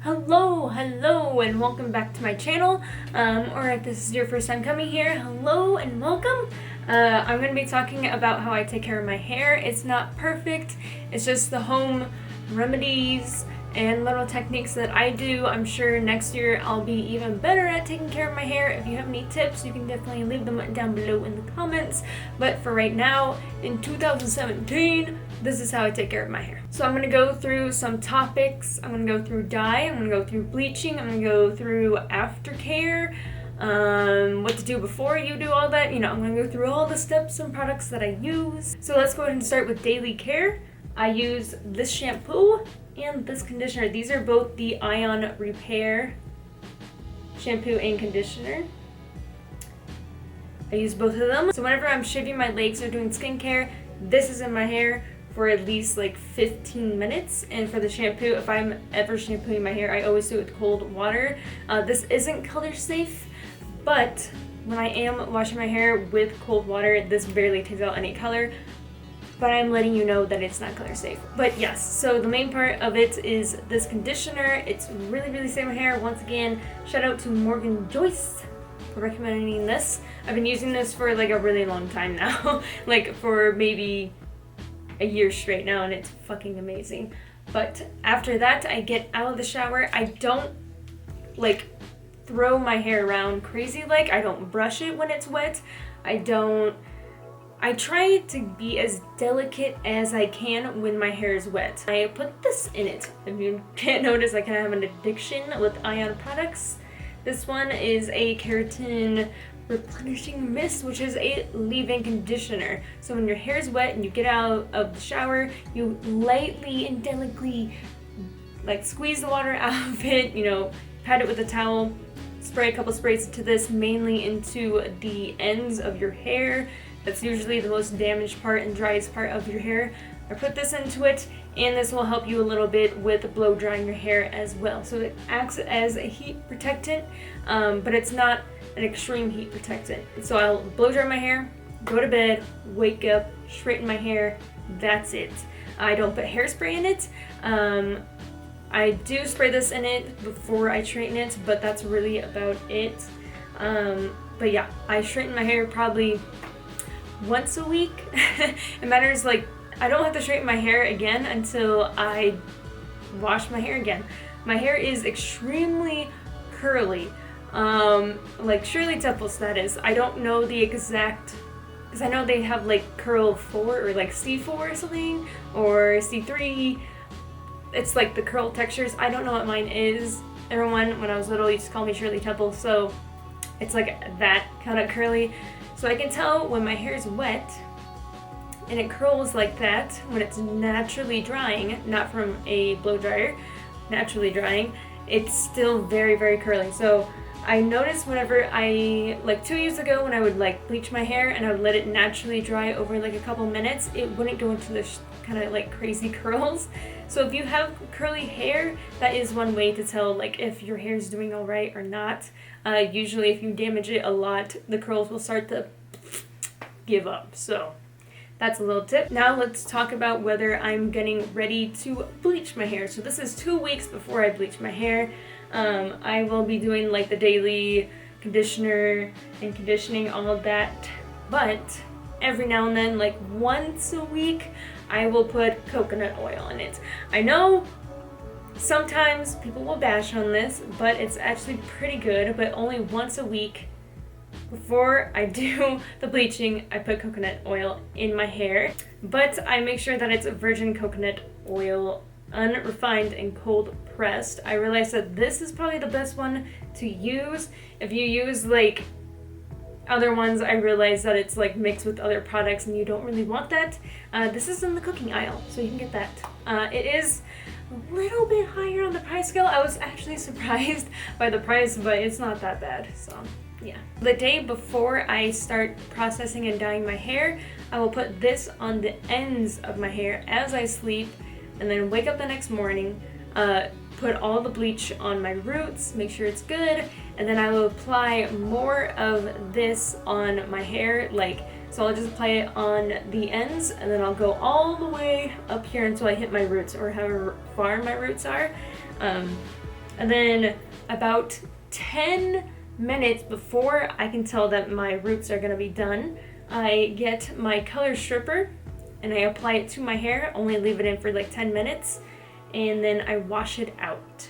Hello, and welcome back to my channel, or if this is your first time coming here, hello and welcome. I'm going to be talking about how I take care of my hair. It's not perfect, it's just the home remedies and little techniques that I do. I'm sure next year I'll be even better at taking care of my hair. If you have any tips, you can definitely leave them down below in the comments. But for right now, in 2017, this is how I take care of my hair. So I'm going to go through some topics. I'm going to go through dye, I'm going to go through bleaching, I'm going to go through aftercare, what to do before you do all that. I'm going to go through all the steps and products that I use. So let's go ahead and start with daily care. I use this shampoo and this conditioner. These are both the Ion Repair shampoo and conditioner. I use both of them. So whenever I'm shaving my legs or doing skincare, this is in my hair for at least like 15 minutes. And for the shampoo, if I'm ever shampooing my hair, I always do it with cold water. This isn't color safe, but when I am washing my hair with cold water, this barely takes out any color. But I'm letting you know that it's not color safe. But yes, so the main part of it is this conditioner. It's really saved my hair. Once again, shout out to Morgan Joyce for recommending this. I've been using this for like a really long time now, like for maybe a year straight now, and it's fucking amazing. But after that, I get out of the shower. I don't like throw my hair around crazy. Like, I don't brush it when it's wet. I try to be as delicate as I can when my hair is wet. I put this in it. If you can't notice, I kind of have an addiction with Ion products. This one is a keratin replenishing mist, which is a leave-in conditioner. So when your hair is wet and you get out of the shower, you lightly and delicately like squeeze the water out of it, pat it with a towel, spray a couple sprays into this, mainly into the ends of your hair. That's usually the most damaged part and driest part of your hair. I put this into it, and this will help you a little bit with blow drying your hair as well. So it acts as a heat protectant, but it's not an extreme heat protectant. So I'll blow dry my hair, go to bed, wake up, straighten my hair. That's it. I don't put hairspray in it. I do spray this in it before I straighten it, but that's really about it. But yeah, I straighten my hair probably once a week. It matters, like, I don't have to straighten my hair again until I wash my hair again. My hair is extremely curly, like Shirley Temple's that is. I don't know the exact, because I know they have like curl 4 or like C4 or something, or C3. It's like the curl textures. I don't know what mine is. Everyone, when I was little, used to call me Shirley Temple, so it's like that kind of curly. So I can tell when my hair is wet and it curls like that when it's naturally drying, not from a blow dryer, naturally drying, it's still very curly. So I noticed whenever like 2 years ago when I would like bleach my hair and I would let it naturally dry over like a couple minutes, it wouldn't go into this kind of like crazy curls. So if you have curly hair, that is one way to tell like if your hair is doing all right or not. Usually if you damage it a lot, the curls will start to give up. So that's a little tip. Now let's talk about whether I'm getting ready to bleach my hair. So this is 2 weeks before I bleach my hair. I will be doing like the daily conditioner and conditioning, all of that. But every now and then, like once a week, I will put coconut oil in it. I know sometimes people will bash on this, but it's actually pretty good. But only once a week before I do the bleaching, I put coconut oil in my hair. But I make sure that it's virgin coconut oil, unrefined and cold pressed. I realize that this is probably the best one to use. If you use like other ones, I realize that it's like mixed with other products and you don't really want that. This is in the cooking aisle, so you can get that. It is a little bit higher on the price scale. I was actually surprised by the price, but it's not that bad, so yeah. The day before I start processing and dyeing my hair, I will put this on the ends of my hair as I sleep, and then wake up the next morning, put all the bleach on my roots, make sure it's good, and then I will apply more of this on my hair, so I'll just apply it on the ends, and then I'll go all the way up here until I hit my roots, or however far my roots are. And then about 10 minutes before I can tell that my roots are gonna be done, I get my color stripper and I apply it to my hair, only leave it in for like 10 minutes, and then I wash it out.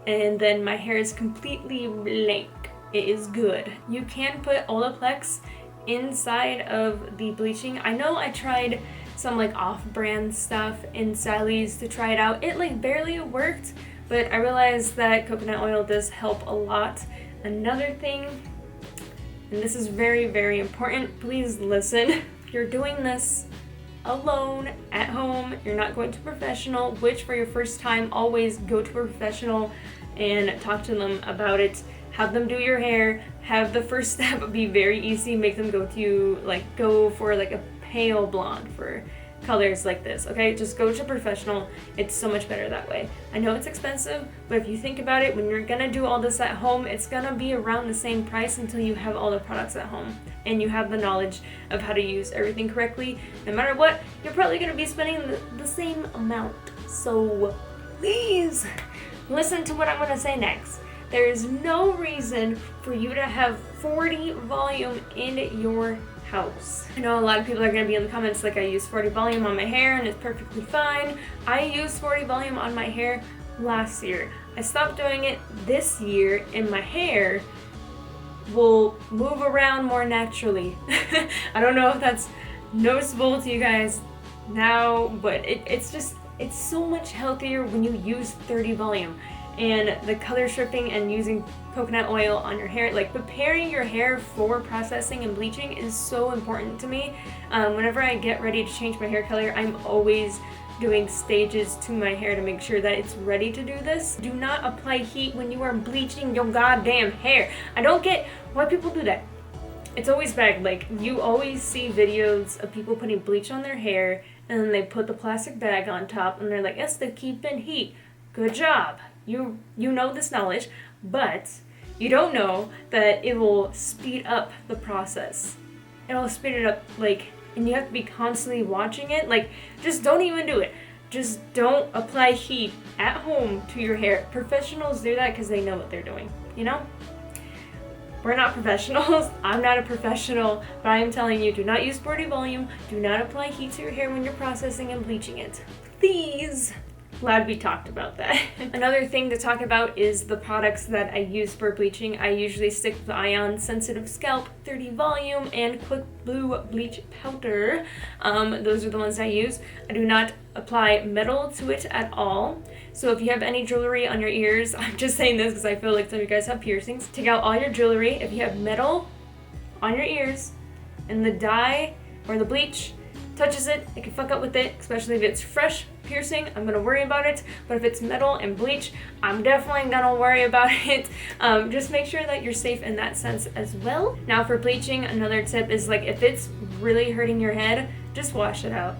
And then my hair is completely blank. It is good. You can put Olaplex inside of the bleaching. I know I tried some like off-brand stuff in Sally's to try it out. It like barely worked, but I realized that coconut oil does help a lot. Another thing, and this is very, very important, please listen. If you're doing this alone at home, you're not going to a professional, which for your first time, always go to a professional and talk to them about it. Have them do your hair. Have the first step be very easy. Make them go for like a pale blonde for colors like this, okay? Just go to a professional. It's so much better that way. I know it's expensive, but if you think about it, when you're gonna do all this at home, it's gonna be around the same price until you have all the products at home and you have the knowledge of how to use everything correctly. No matter what, you're probably gonna be spending the same amount. So please listen to what I'm gonna say next. There is no reason for you to have 40 volume in your house. I know a lot of people are going to be in the comments like, I use 40 volume on my hair and it's perfectly fine. I used 40 volume on my hair last year. I stopped doing it this year and my hair will move around more naturally. I don't know if that's noticeable to you guys now, but it's so much healthier when you use 30 volume. And the color stripping and using coconut oil on your hair, like preparing your hair for processing and bleaching, is so important to me. Whenever I get ready to change my hair color, I'm always doing stages to my hair to make sure that it's ready to do this. Do not apply heat when you are bleaching your goddamn hair. I don't get why people do that. It's always bad. Like, you always see videos of people putting bleach on their hair and then they put the plastic bag on top and they're like, yes, to keep in heat. Good job. You know this knowledge, but you don't know that it will speed up the process. It'll speed it up, like, and you have to be constantly watching it. Like, just don't even do it. Just don't apply heat at home to your hair. Professionals do that because they know what they're doing, you know? We're not professionals. I'm not a professional, but I am telling you, do not use 40 volume. Do not apply heat to your hair when you're processing and bleaching it. Please. Glad we talked about that. Another thing to talk about is the products that I use for bleaching. I usually stick with Ion Sensitive Scalp 30 Volume and Quick Blue Bleach Powder. Those are the ones I use. I do not apply metal to it at all. So if you have any jewelry on your ears, I'm just saying this because I feel like some of you guys have piercings. Take out all your jewelry. If you have metal on your ears and the dye or the bleach touches it, it can fuck up with it, especially if it's fresh piercing. I'm gonna worry about it, but if it's metal and bleach, I'm definitely gonna worry about it. Just make sure that you're safe in that sense as well. Now for bleaching, another tip is, like, if it's really hurting your head, just wash it out.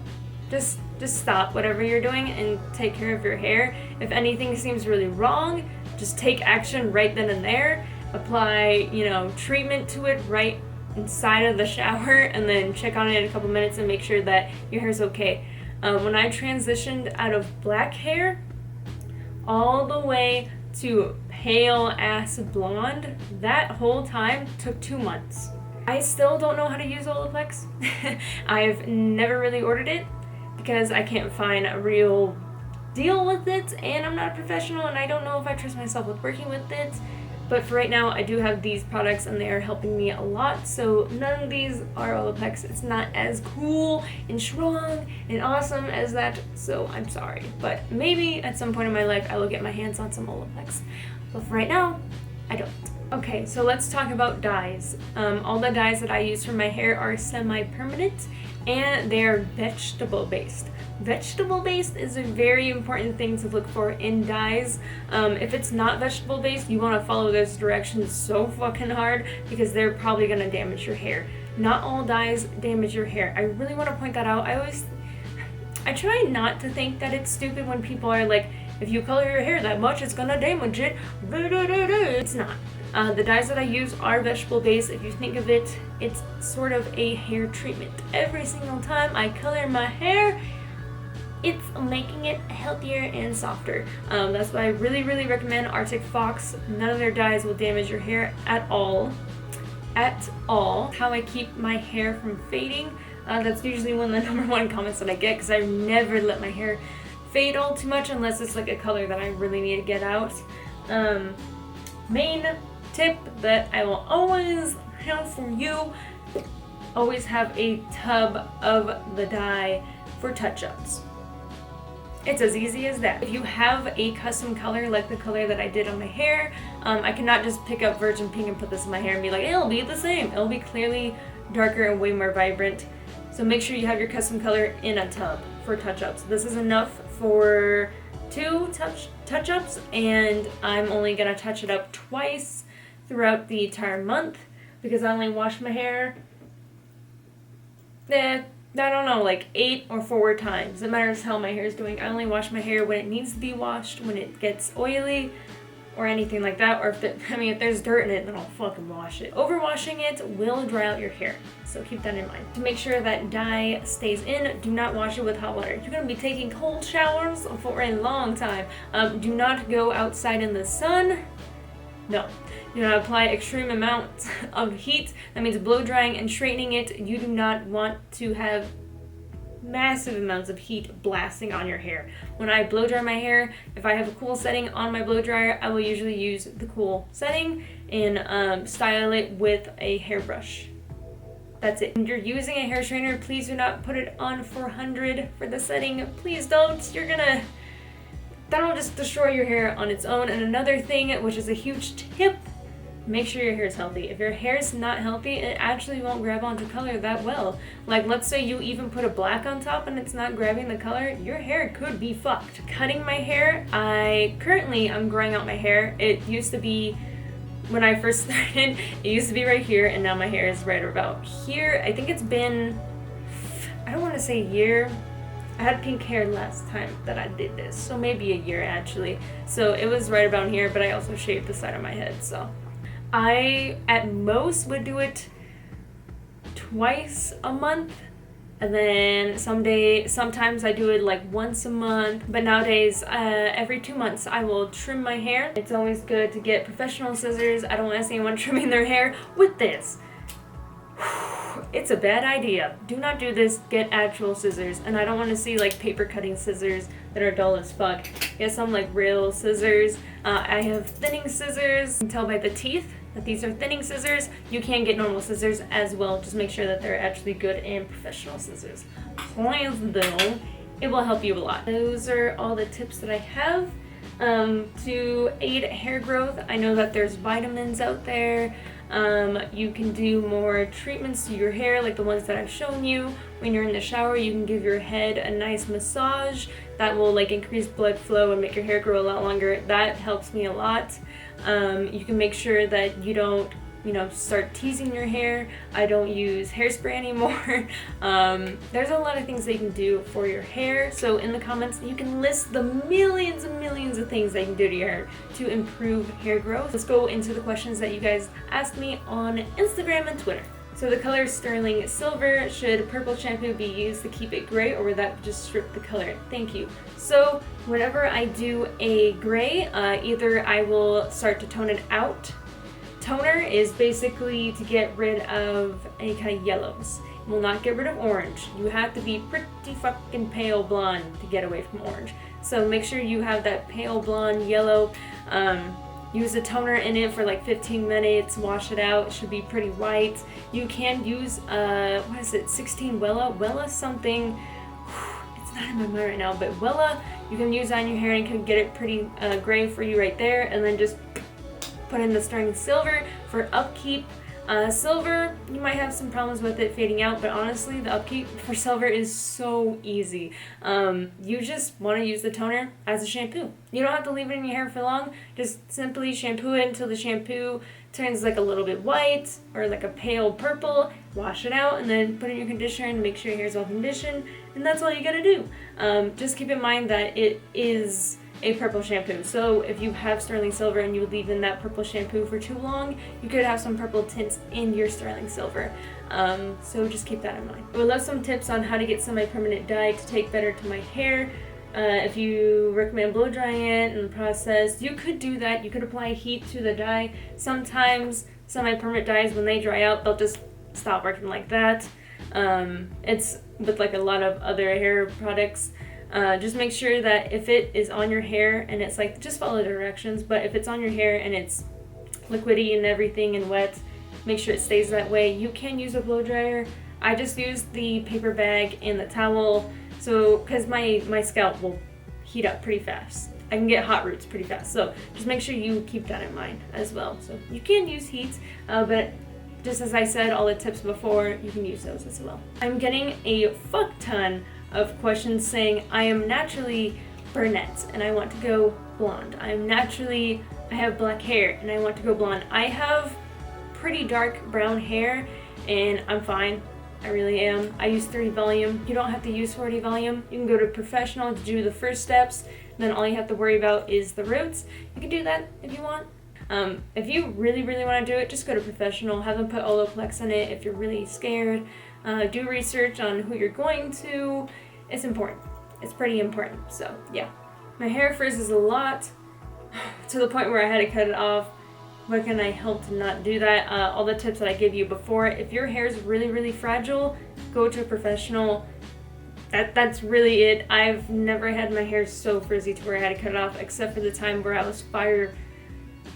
Just stop whatever you're doing and take care of your hair. If anything seems really wrong, just take action right then and there. Apply, treatment to it right inside of the shower, and then check on it in a couple minutes and make sure that your hair's okay. When I transitioned out of black hair all the way to pale ass blonde, that whole time took 2 months. I still don't know how to use Olaplex. I've never really ordered it because I can't find a real deal with it, and I'm not a professional and I don't know if I trust myself with working with it. But for right now, I do have these products and they are helping me a lot. So none of these are Olaplex. It's not as cool and strong and awesome as that. So I'm sorry. But maybe at some point in my life, I will get my hands on some Olaplex. But for right now, I don't. Okay, so let's talk about dyes. All the dyes that I use for my hair are semi-permanent and they're vegetable-based. Vegetable-based is a very important thing to look for in dyes. If it's not vegetable-based, you want to follow those directions so fucking hard because they're probably going to damage your hair. Not all dyes damage your hair. I really want to point that out. I try not to think that it's stupid when people are like, if you color your hair that much, it's going to damage it. It's not. The dyes that I use are vegetable-based. If you think of it, it's sort of a hair treatment. Every single time I color my hair, it's making it healthier and softer. That's why I really, really recommend Arctic Fox. None of their dyes will damage your hair at all. At all. How I keep my hair from fading. That's usually one of the #1 comments that I get, because I never let my hair fade all too much unless it's like a color that I really need to get out. Main tip that I will always have for you, always have a tub of the dye for touch-ups. It's as easy as that. If you have a custom color like the color that I did on my hair, I cannot just pick up Virgin Pink and put this in my hair and be like, it'll be the same. It'll be clearly darker and way more vibrant. So make sure you have your custom color in a tub for touch-ups. This is enough for 2 touch-ups, and I'm only gonna touch it up twice throughout the entire month because I only wash my hair, I don't know, like 8 or 4 times. It matters how my hair is doing. I only wash my hair when it needs to be washed, when it gets oily or anything like that, or if there's dirt in it, then I'll fucking wash it. Overwashing it will dry out your hair, so keep that in mind. To make sure that dye stays in, do not wash it with hot water. You're gonna be taking cold showers for a long time. Do not go outside in the sun. No. Do not apply extreme amounts of heat. That means blow drying and straightening it. You do not want to have massive amounts of heat blasting on your hair. When I blow dry my hair, if I have a cool setting on my blow dryer, I will usually use the cool setting and style it with a hairbrush. That's it. When you're using a hair straightener, please do not put it on 400 for the setting. Please don't. That'll just destroy your hair on its own. And another thing, which is a huge tip, make sure your hair is healthy. If your hair is not healthy, it actually won't grab onto color that well. Like, let's say you even put a black on top and it's not grabbing the color, your hair could be fucked. Cutting my hair, I'm growing out my hair. It used to be, when I first started, it used to be right here, and now my hair is right about here. I think it's been, I don't want to say a year. I had pink hair last time that I did this, so maybe a year actually. So it was right about here, but I also shaved the side of my head, so. I, at most, would do it twice a month, and then sometimes I do it like once a month, but nowadays, every 2 months I will trim my hair. It's always good to get professional scissors. I don't want to see anyone trimming their hair with this. It's a bad idea. Do not do this. Get actual scissors. And I don't want to see like paper cutting scissors that are dull as fuck. Get some like real scissors. I have thinning scissors. You can tell by the teeth that these are thinning scissors. You can get normal scissors as well. Just make sure that they're actually good and professional scissors. Please though, it will help you a lot. Those are all the tips that I have to aid hair growth. I know that there's vitamins out there. You can do more treatments to your hair like the ones that I've shown you. When you're in the shower, you can give your head a nice massage. That will like increase blood flow and make your hair grow a lot longer. That helps me a lot. You can make sure that you don't start teasing your hair. I don't use hairspray anymore. There's a lot of things that you can do for your hair. So in the comments, you can list the millions and millions of things that you can do to your hair to improve hair growth. Let's go into the questions that you guys asked me on Instagram and Twitter. So the color Sterling Silver, should purple shampoo be used to keep it gray, or would that just strip the color? Thank you. So whenever I do a gray, either I will start to tone it out. Toner is basically to get rid of any kind of yellows. It will not get rid of orange. You have to be pretty fucking pale blonde to get away from orange. So make sure you have that pale blonde yellow. Use a toner in it for like 15 minutes, wash it out. It should be pretty white. You can use, 16 Wella something. It's not in my mind right now, but Wella, you can use that on your hair and can get it pretty gray for you right there. And then just put in the Sterling Silver for upkeep. Silver, you might have some problems with it fading out, but honestly, the upkeep for silver is so easy. You just want to use the toner as a shampoo. You don't have to leave it in your hair for long. Just simply shampoo it until the shampoo turns like a little bit white or like a pale purple. Wash it out and then put in your conditioner and make sure your hair is well conditioned. And that's all you gotta do. Just keep in mind that it is a purple shampoo. So if you have sterling silver and you leave in that purple shampoo for too long, you could have some purple tints in your sterling silver. So just keep that in mind. I would love some tips on how to get semi-permanent dye to take better to my hair. If you recommend blow drying it in the process, you could do that. You could apply heat to the dye. Sometimes semi-permanent dyes, when they dry out, they'll just stop working like that. It's with like a lot of other hair products. Just make sure that if it is on your hair and it's like, just follow the directions, but if it's on your hair and it's liquidy and everything and wet, make sure it stays that way. You can use a blow dryer. I just use the paper bag and the towel, so because my scalp will heat up pretty fast. I can get hot roots pretty fast, so just make sure you keep that in mind as well. So you can use heat, but just as I said, all the tips before, you can use those as well. I'm getting a fuck ton of questions saying I am naturally brunette and I want to go blonde. I have black hair and I want to go blonde. I have pretty dark brown hair and I'm fine. I really am. I use 30 volume. You don't have to use 40 volume. You can go to professional to do the first steps, and then all you have to worry about is the roots. You can do that if you want. If you really want to do it, just go to professional. Have them put Olaplex in it if you're really scared. Do research on who you're going to. It's important. It's pretty important. So yeah, my hair frizzes a lot to the point where I had to cut it off. What can I help to not do that? All the tips that I gave you before. If your hair is really fragile, go to a professional. That's really it. I've never had my hair so frizzy to where I had to cut it off, except for the time where I was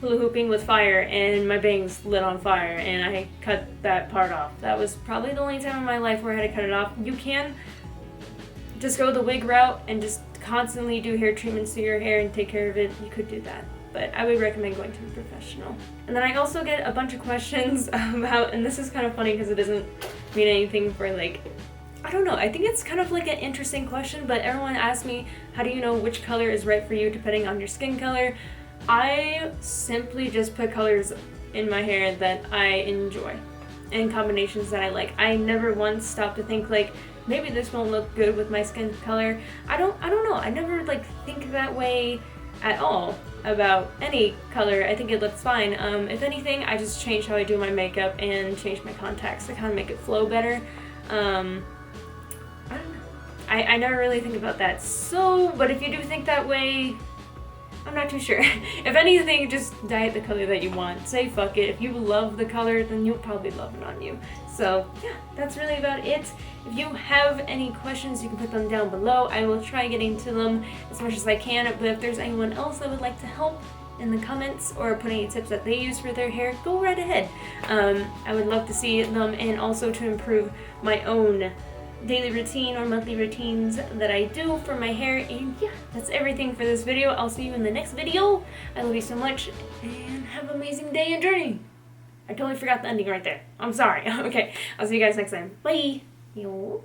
hula hooping with fire and my bangs lit on fire and I cut that part off. That was probably the only time in my life where I had to cut it off. You can just go the wig route and just constantly do hair treatments to your hair and take care of it. You could do that, but I would recommend going to a professional. And then I also get a bunch of questions about, and this is kind of funny because it doesn't mean anything for like, I don't know, I think it's kind of like an interesting question, but everyone asks me, how do you know which color is right for you depending on your skin color? I simply just put colors in my hair that I enjoy and combinations that I like. I never once stopped to think like, maybe this won't look good with my skin color. I don't know. I never like think that way at all about any color. I think it looks fine. If anything, I just change how I do my makeup and change my contacts to kind of make it flow better. I don't know. I never really think about that. So, but if you do think that way, I'm not too sure. If anything, just dye it the color that you want. Say fuck it. If you love the color, then you'll probably love it on you. So yeah, that's really about it. If you have any questions, you can put them down below. I will try getting to them as much as I can, but if there's anyone else that would like to help in the comments or put any tips that they use for their hair, go right ahead. I would love to see them, and also to improve my own daily routine or monthly routines that I do for my hair. And yeah, that's everything for this video. I'll see you in the next video. I love you so much and have an amazing day and journey. I totally forgot the ending right there. I'm sorry. Okay, I'll see you guys next time. Bye. Yo.